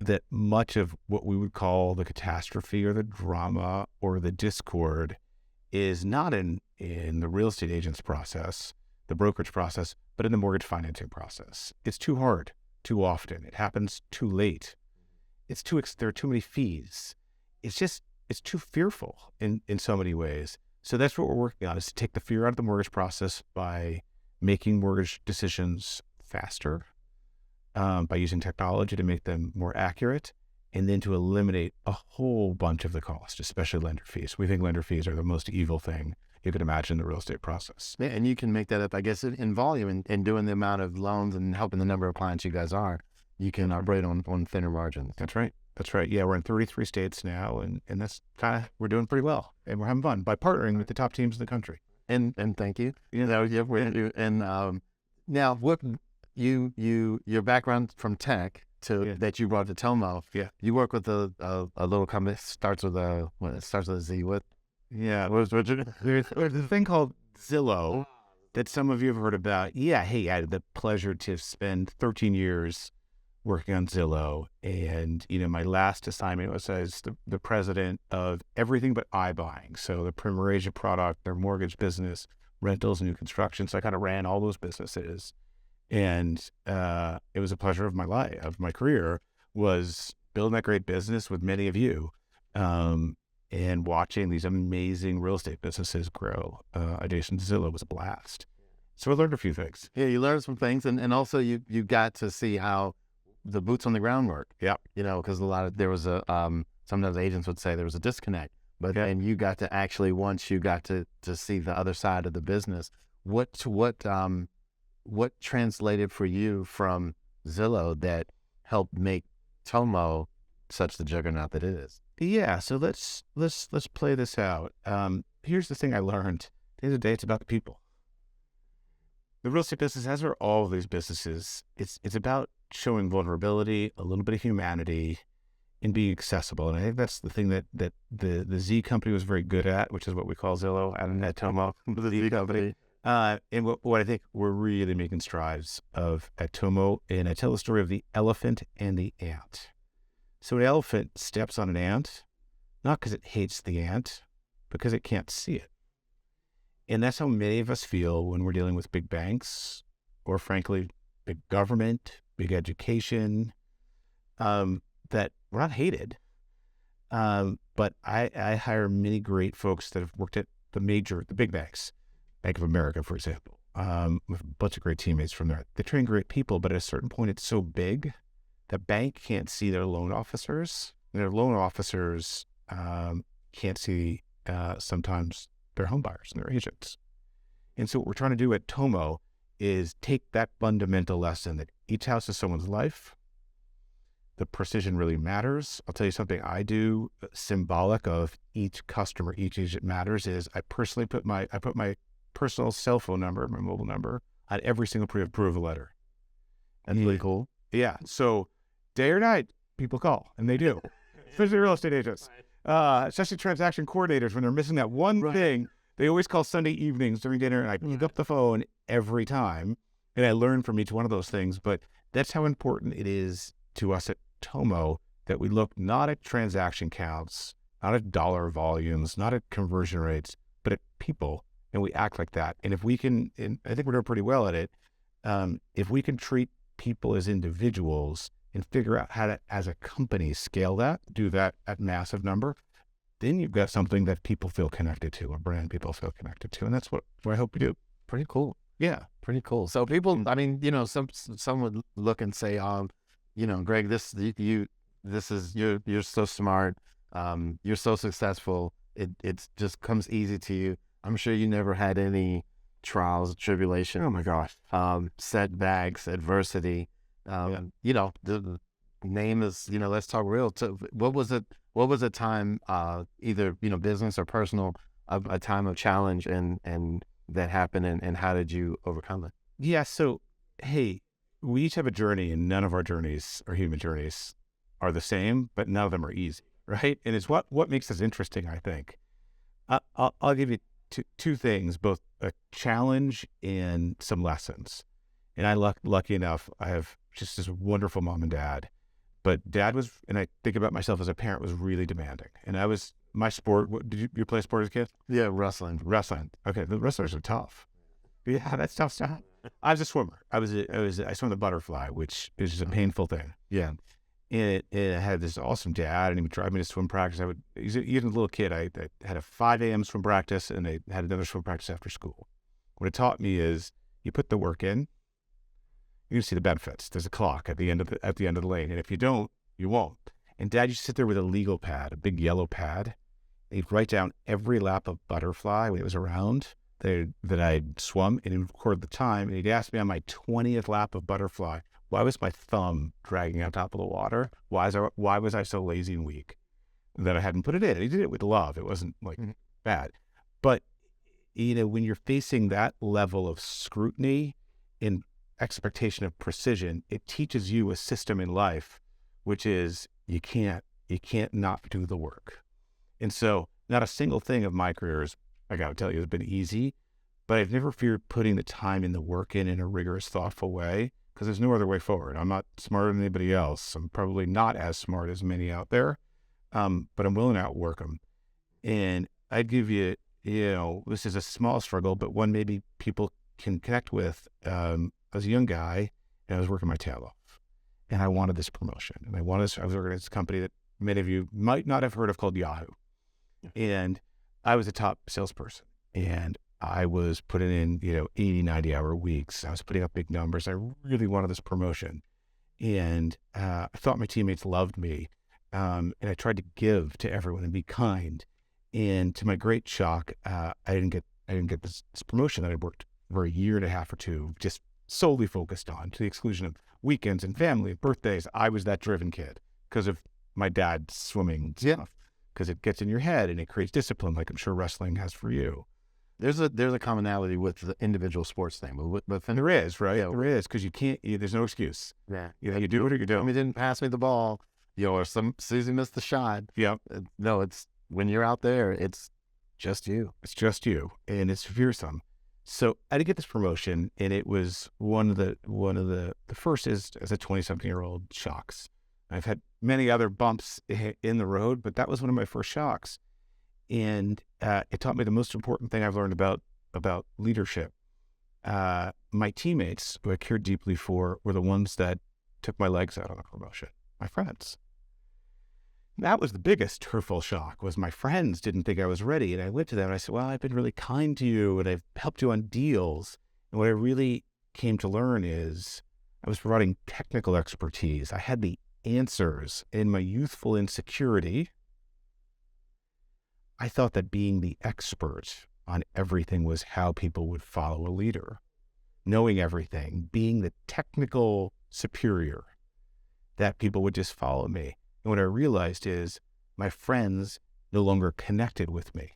that much of what we would call the catastrophe or the drama or the discord is not in the real estate agent's process, the brokerage process, but in the mortgage financing process. It's too hard, too often. It happens too late. There are too many fees. It's too fearful in so many ways. So that's what we're working on, is to take the fear out of the mortgage process by making mortgage decisions faster, by using technology to make them more accurate, and then to eliminate a whole bunch of the cost, especially lender fees. We think lender fees are the most evil thing you could imagine in the real estate process. Yeah, and you can make that up, I guess, in volume and doing the amount of loans and helping the number of clients you guys are. You can operate on thinner margins. That's right. That's right. Yeah, we're in 33 states now, and that's we're doing pretty well, and we're having fun by partnering with the top teams in the country. And thank you. Now what your background from tech that you brought to Tomo. Yeah. You work with a little company starts with a Z. What? Yeah. There's a thing called Zillow that some of you have heard about. Yeah. Hey, I had the pleasure to spend 13 years working on Zillow, and my last assignment was as the president of everything but iBuying. So the Premier Asia product, their mortgage business, rentals, new construction. So I kind of ran all those businesses, and it was a pleasure of my career, was building that great business with many of you, and watching these amazing real estate businesses grow adjacent to Zillow was a blast. So I learned a few things. Yeah, you learned some things, and also you got to see how the boots on the ground work. Yeah. Because there was sometimes agents would say there was a disconnect, but and you got to actually, once you got to see the other side of the business, what translated for you from Zillow that helped make Tomo such the juggernaut that it is? Yeah. So let's play this out. Here's the thing I learned. At the end of the day, it's about the people. The real estate business, as are all of these businesses, it's about showing vulnerability, a little bit of humanity, and being accessible. And I think that's the thing that the Z company was very good at, which is what we call Zillow and at Tomo, the Z company. And what I think we're really making strides of at Tomo, and I tell the story of the elephant and the ant. So an elephant steps on an ant, not because it hates the ant, because it can't see it. And that's how many of us feel when we're dealing with big banks, or frankly, big government, big education, that we're not hated. But I hire many great folks that have worked at the big banks, Bank of America, for example, with a bunch of great teammates from there. They train great people, but at a certain point, it's so big, the bank can't see their loan officers. Their loan officers can't see sometimes their home buyers and their agents. And so what we're trying to do at Tomo is take that fundamental lesson that each house is someone's life. The precision really matters. I'll tell you something I do symbolic of each customer, each agent matters, is I personally put my personal cell phone number, my mobile number, on every single pre-approval letter. That's really cool. Yeah. So day or night, people call, and they do, especially real estate agents. Especially transaction coordinators, when they're missing that one thing, they always call Sunday evenings during dinner, and I pick up the phone every time, and I learn from each one of those things. But that's how important it is to us at Tomo that we look not at transaction counts, not at dollar volumes, not at conversion rates, but at people, and we act like that. And if we can, and I think we're doing pretty well at it, if we can treat people as individuals and figure out how to, as a company, scale that, do that at massive number, then you've got something that people feel connected to, a brand people feel connected to. And that's what I hope we do. Pretty cool. Yeah. Pretty cool. So people, I mean, some would look and say, Greg, you're so smart. You're so successful. It just comes easy to you. I'm sure you never had any trials, tribulation. Oh my gosh. Setbacks, adversity. The name is, let's talk real. So what was a time, either, business or personal, a time of challenge and that happened, and how did you overcome it? Yeah. So, hey, we each have a journey, and none of our journeys or human journeys are the same, but none of them are easy. Right. And it's what makes us interesting, I think. I'll give you two things, both a challenge and some lessons. And lucky enough, I have just this wonderful mom and dad But dad was, and I think about myself as a parent, was really demanding. And my sport, did you play a sport as a kid? Yeah, wrestling. Wrestling. Okay, the wrestlers are tough. Yeah, that's tough stuff. I was a swimmer. I swam the butterfly, which is just a painful thing. Yeah. And I had this awesome dad, and he would drive me to swim practice. Even a little kid, I had a 5 a.m. swim practice, and I had another swim practice after school. What it taught me is you put the work in, you're gonna see the benefits. There's a clock at the end of the lane, and if you don't, you won't. And dad used to sit there with a legal pad, a big yellow pad. And he'd write down every lap of butterfly when it was around that I'd swum, and he'd record the time. And he'd ask me on my 20th lap of butterfly, why was my thumb dragging on top of the water? Why was I so lazy and weak that I hadn't put it in? And he did it with love. It wasn't like bad. But, when you're facing that level of scrutiny and expectation of precision, it teaches you a system in life, which is you can't not do the work. And so not a single thing of my careers, I got to tell you, has been easy, but I've never feared putting the time and the work in a rigorous, thoughtful way, because there's no other way forward. I'm not smarter than anybody else. I'm probably not as smart as many out there, but I'm willing to outwork them. And I'd give you, this is a small struggle, but one maybe people can connect with. I was a young guy, and I was working my tail off, and I wanted this promotion, and I was working at this company that many of you might not have heard of called Yahoo. And I was a top salesperson, and I was putting in, 80, 90-hour weeks. I was putting up big numbers. I really wanted this promotion. And I thought my teammates loved me. And I tried to give to everyone and be kind. And to my great shock, I didn't get this promotion that I worked for a year and a half or two, just solely focused on, to the exclusion of weekends and family and birthdays. I was that driven kid because of my dad's swimming stuff. Because it gets in your head and it creates discipline, like I'm sure wrestling has for you. There's a commonality with the individual sports thing, but There is, right? Yeah. There is, because you can't. There's no excuse. Yeah, you do it or you don't. He didn't pass me the ball, or Susie missed the shot. Yeah. No, it's when you're out there, it's just you. It's just you, and it's fearsome. So I did get this promotion, and it was one of the first is as a 20-something-year-old shocks. I've had many other bumps in the road, but that was one of my first shocks. And it taught me the most important thing I've learned about leadership. My teammates, who I cared deeply for, were the ones that took my legs out on the promotion, my friends. That was the biggest hurtful shock, was my friends didn't think I was ready. And I went to them and I said, well, I've been really kind to you and I've helped you on deals. And what I really came to learn is I was providing technical expertise. I had the answers. In my youthful insecurity, I thought that being the expert on everything was how people would follow a leader. Knowing everything, being the technical superior, that people would just follow me. And what I realized is my friends no longer connected with me.